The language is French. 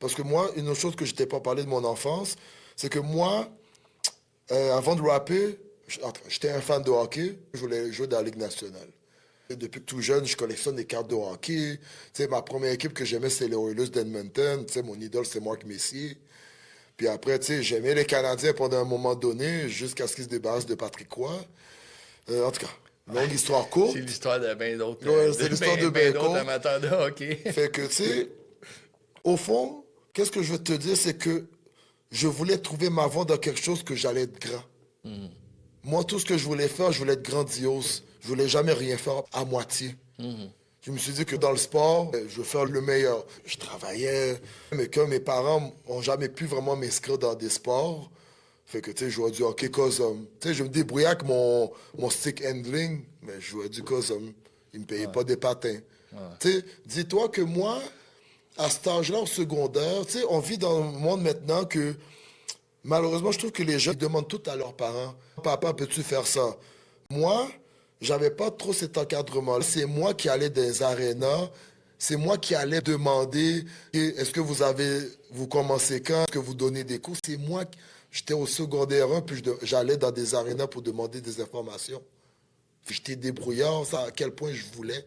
Parce que moi, une autre chose que je t'ai pas parlé de mon enfance, c'est que moi, avant de rapper, j'étais un fan de hockey. Je voulais jouer dans la Ligue nationale. Et depuis tout jeune, je collectionne des cartes de hockey. Tu sais, ma première équipe que j'aimais, c'est les Oilers d'Edmonton. Tu sais, mon idole, c'est Mark Messier. Puis après, tu sais, j'aimais les Canadiens pendant un moment donné, jusqu'à ce qu'ils se débarrassent de Patrick Roy. En tout cas, longue histoire courte. C'est l'histoire de bien d'autres Ouais, c'est l'histoire de ben Bacon. d'autres amateurs de hockey. Fait que, tu sais, au fond, qu'est-ce que je veux te dire, c'est que je voulais trouver ma voie dans quelque chose que j'allais être grand. Moi, tout ce que je voulais faire, je voulais être grandiose. Je voulais jamais rien faire à moitié. Je me suis dit que dans le sport, je veux faire le meilleur. Je travaillais, mais comme mes parents n'ont jamais pu vraiment m'inscrire dans des sports, fait que, tu sais, je jouais du hockey cosum. Tu sais, je me débrouillais avec mon stick handling, mais je jouais du cosum. Ils me payaient pas des patins. Tu sais, dis-toi que moi, à cet âge-là, au secondaire, tu sais, on vit dans un monde maintenant que, malheureusement, je trouve que les gens demandent tout à leurs parents. Papa, peux-tu faire ça? Moi, j'avais pas trop cet encadrement. C'est moi qui allais dans les arénas. C'est moi qui allais demander est-ce que vous commencez quand? Est-ce que vous donnez des cours? C'est moi j'étais au secondaire 1, puis j'allais dans des arénas pour demander des informations. J'étais débrouillard, ça à quel point je voulais.